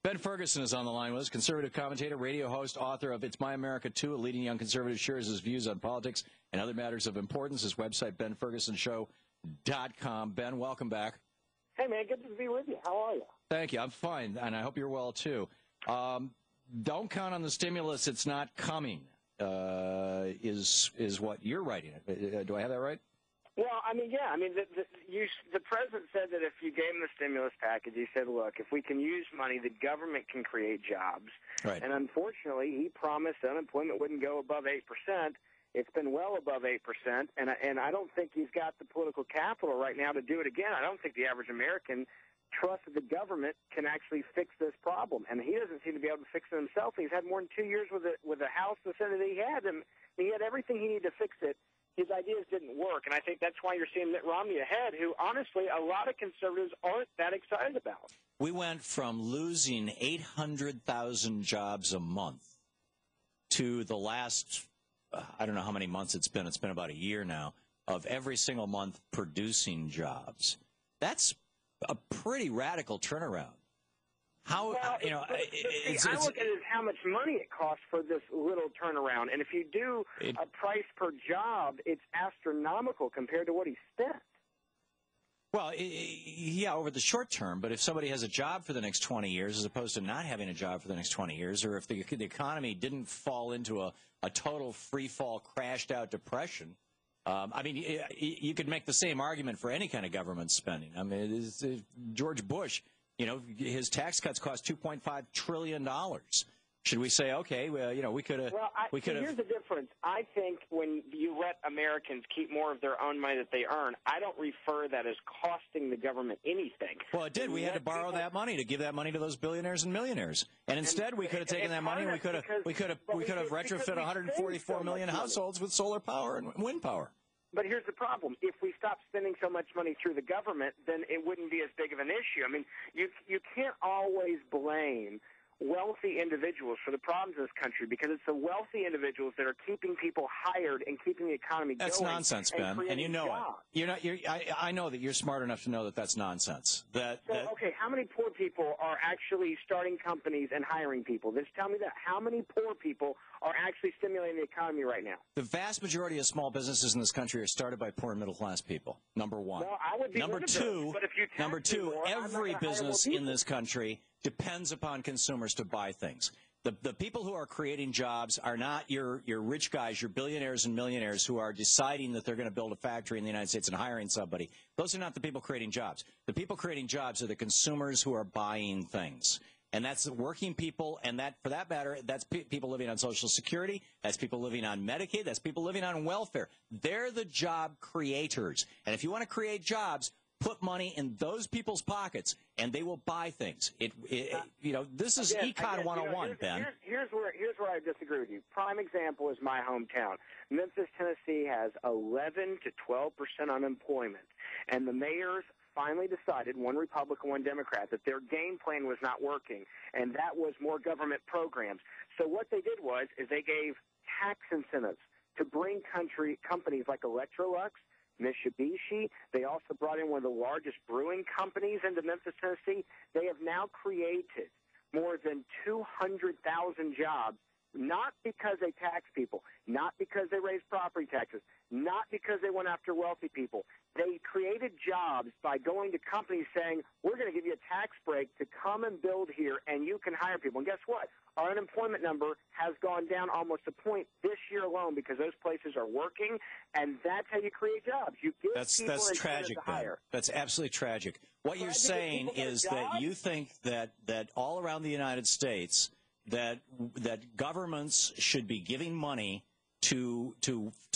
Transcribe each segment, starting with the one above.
Ben Ferguson is on the line with us, conservative commentator, radio host, author of It's My America Too, a leading young conservative shares his views on politics and other matters of importance. His website, benfergusonshow.com. Ben, welcome back. Hey, man, good to be with you. How are you? Thank you. I'm fine, and I hope you're well, too. Don't count on the stimulus. It's not coming, is what you're writing. Do I have that right? Well, I mean, yeah. I mean, the president said that if you gave him the stimulus package, he said, look, if we can use money, the government can create jobs. Right. And unfortunately, he promised unemployment wouldn't go above 8%. It's been well above 8%, and I don't think he's got the political capital right now to do it again. I don't think the average American trusts that the government can actually fix this problem, and he doesn't seem to be able to fix it himself. He's had more than 2 years with the House and the Senate that he had, and he had everything he needed to fix it. His ideas didn't work, and I think that's why you're seeing Mitt Romney ahead, who, honestly, a lot of conservatives aren't that excited about. We went from losing 800,000 jobs a month to the last, I don't know how many months it's been about a year now, of every single month producing jobs. That's a pretty radical turnaround. How, well, you know, I look at it as how much money it costs for this little turnaround. And if you do a price per job, it's astronomical compared to what he spent. Well, yeah, over the short term, but if somebody has a job for the next 20 years as opposed to not having a job for the next 20 years, or if the economy didn't fall into a total free fall, crashed out depression, I mean, you could make the same argument for any kind of government spending. I mean, George Bush, you know, his tax cuts cost $2.5 trillion. Should we say, okay, well, you know, we could have... Well, here's the difference. I think when you let Americans keep more of their own money that they earn, I don't refer that as costing the government anything. Well, it did. We had to borrow that money to give that money to those billionaires and millionaires. And instead, we could have taken that money and we could have retrofit 144 million households with solar power and wind power. But here's the problem. If we stop spending so much money through the government, then it wouldn't be as big of an issue. I mean, you can't always blame wealthy individuals for the problems in this country, because it's the wealthy individuals that are keeping people hired and keeping the economy going. That's nonsense, Ben, and you know it. I know that you're smart enough to know that that's nonsense. Okay, how many poor people are actually starting companies and hiring people? Just tell me that. How many poor people are actually stimulating the economy right now? The vast majority of small businesses in this country are started by poor and middle-class people, number one. Well, I would be number two, more, every business in this country depends upon consumers to buy things. The people who are creating jobs are not your rich guys, your billionaires and millionaires who are deciding that they're going to build a factory in the United States and hiring somebody. Those are not the people creating jobs. The people creating jobs are the consumers who are buying things. And that's the working people, and that, for that matter, that's people living on Social Security, that's people living on Medicaid, that's people living on welfare. They're the job creators. And if you want to create jobs, put money in those people's pockets, and they will buy things. You know, this is Econ 101, Ben. Here's where I disagree with you. Prime example is my hometown. Memphis, Tennessee has 11 to 12% unemployment, and the mayors finally decided, one Republican, one Democrat, that their game plan was not working, and that was more government programs. So what they did was they gave tax incentives to bring companies like Electrolux, Mitsubishi. They also brought in one of the largest brewing companies into Memphis, Tennessee. They have now created more than 200,000 jobs, not because they tax people, not because they raise property taxes, not because they went after wealthy people. They created jobs by going to companies saying, we're going to give you a tax break to come and build here, and you can hire people. And guess what? Our unemployment number has gone down almost a point this year alone because those places are working, and that's how you create jobs. You give people that's tragic, to hire. That's absolutely tragic. What you're saying is that you think that all around the United States that governments should be giving money to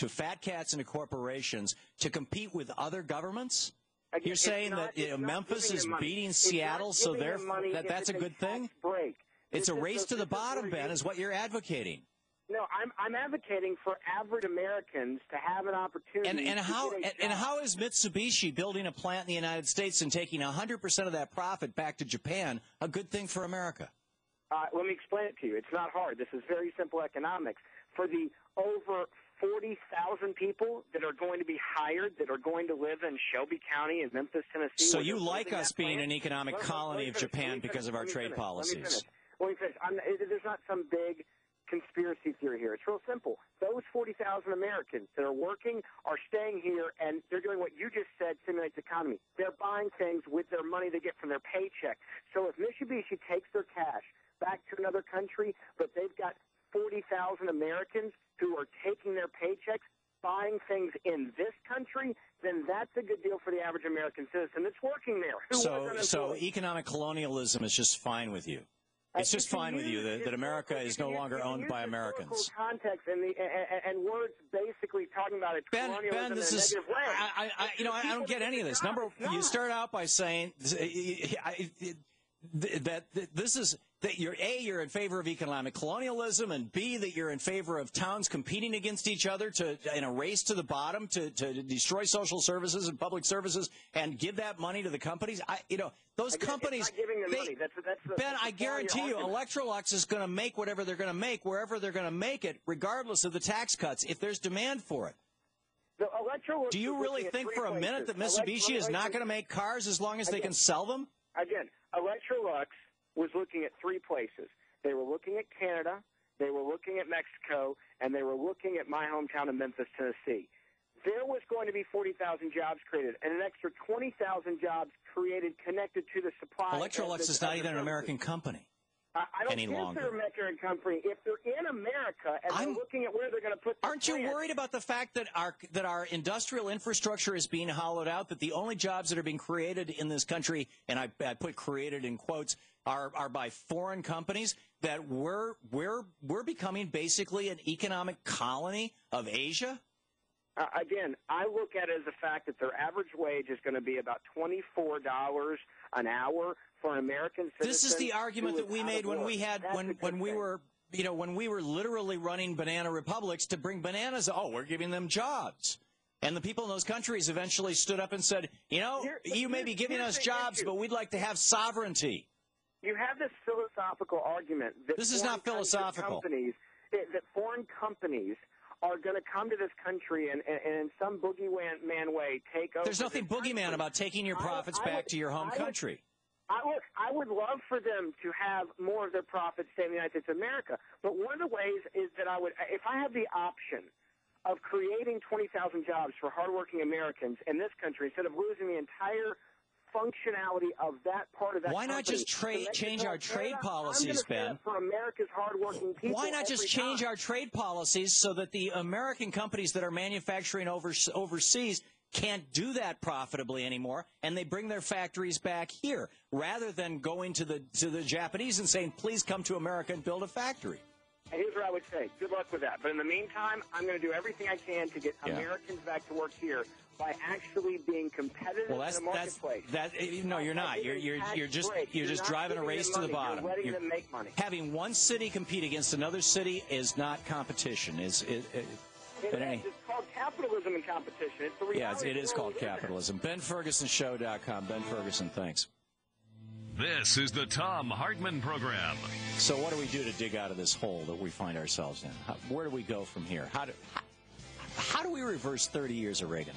fat cats and to corporations to compete with other governments? Again, you're saying that Memphis is beating Seattle, so that's a good thing? Break. It's a race to the bottom, Ben, is what you're advocating. No, I'm advocating for average Americans to have an opportunity. And how is Mitsubishi building a plant in the United States and taking 100% of that profit back to Japan a good thing for America? Let me explain it to you. It's not hard. This is very simple economics. For the over 40,000 people that are going to be hired that are going to live in Shelby County in Memphis, Tennessee. So you like us being an economic colony of Japan because of our trade policies? Let me finish. There's not some big conspiracy theory here. It's real simple. Those 40,000 Americans that are working are staying here, and they're doing what you just said simulates the economy. They're buying things with their money they get from their paycheck. So if Mitsubishi takes their cash back to another country, but they've got 40,000 Americans who are taking their paychecks, buying things in this country, then that's a good deal for the average American citizen that's working there. So economic colonialism is just fine with you? It's just fine with you that America is no longer owned by Americans. Context and words basically talking about it. Ben, this is I don't get any of this. You start out by saying that this is that you're in favor of economic colonialism, and B, that you're in favor of towns competing against each other in a race to the bottom to destroy social services and public services and give that money to the companies. Those companies. Not giving them money. Ben, I guarantee you, Electrolux is going to make whatever they're going to make wherever they're going to make it, regardless of the tax cuts, if there's demand for it. Do you really think for a minute that Mitsubishi is not going to make cars as long as they can sell them? Again, Electrolux was looking at three places. They were looking at Canada, they were looking at Mexico, and they were looking at my hometown of Memphis, Tennessee. There was going to be 40,000 jobs created and an extra 20,000 jobs created connected to the supply. Electrolux is not even an American company. I don't care if they're an American company. If they're in America and they're looking at where they're going to put their Aren't you worried about the fact that our industrial infrastructure is being hollowed out, that the only jobs that are being created in this country, and I put created in quotes, are by foreign companies, that we're becoming basically an economic colony of Asia? Again, I look at it as the fact that their average wage is going to be about $24 an hour for an American citizen. This is the argument that we made when we were literally running banana republics to bring bananas. Oh, we're giving them jobs. And the people in those countries eventually stood up and said, you may be giving us jobs, but we'd like to have sovereignty. You have this philosophical argument that this is not philosophical. That foreign companies are going to come to this country and in some boogeyman way take over. There's nothing boogeyman about taking your profits back to your home country. I would love for them to have more of their profits stay in the United States of America. But one of the ways is that if I have the option of creating 20,000 jobs for hardworking Americans in this country instead of losing the entire functionality of that part of that Why not just change our trade policies, Ben? For America's hardworking people. Why not just change our trade policies so that the American companies that are manufacturing overseas can't do that profitably anymore, and they bring their factories back here, rather than going to the Japanese and saying, please come to America and build a factory? And here's what I would say. Good luck with that. But in the meantime, I'm going to do everything I can to get Americans back to work here by actually being competitive in the marketplace. No, you're not. You're just driving a race to the bottom. You're letting them make money. Having one city compete against another city is not competition. It's called capitalism and competition. It's the reality. Yeah, it is called capitalism. BenFergusonShow.com. Ben Ferguson, thanks. This is the Thom Hartmann Program. So what do we do to dig out of this hole that we find ourselves in? Where do we go from here? How do we reverse 30 years of Reagan?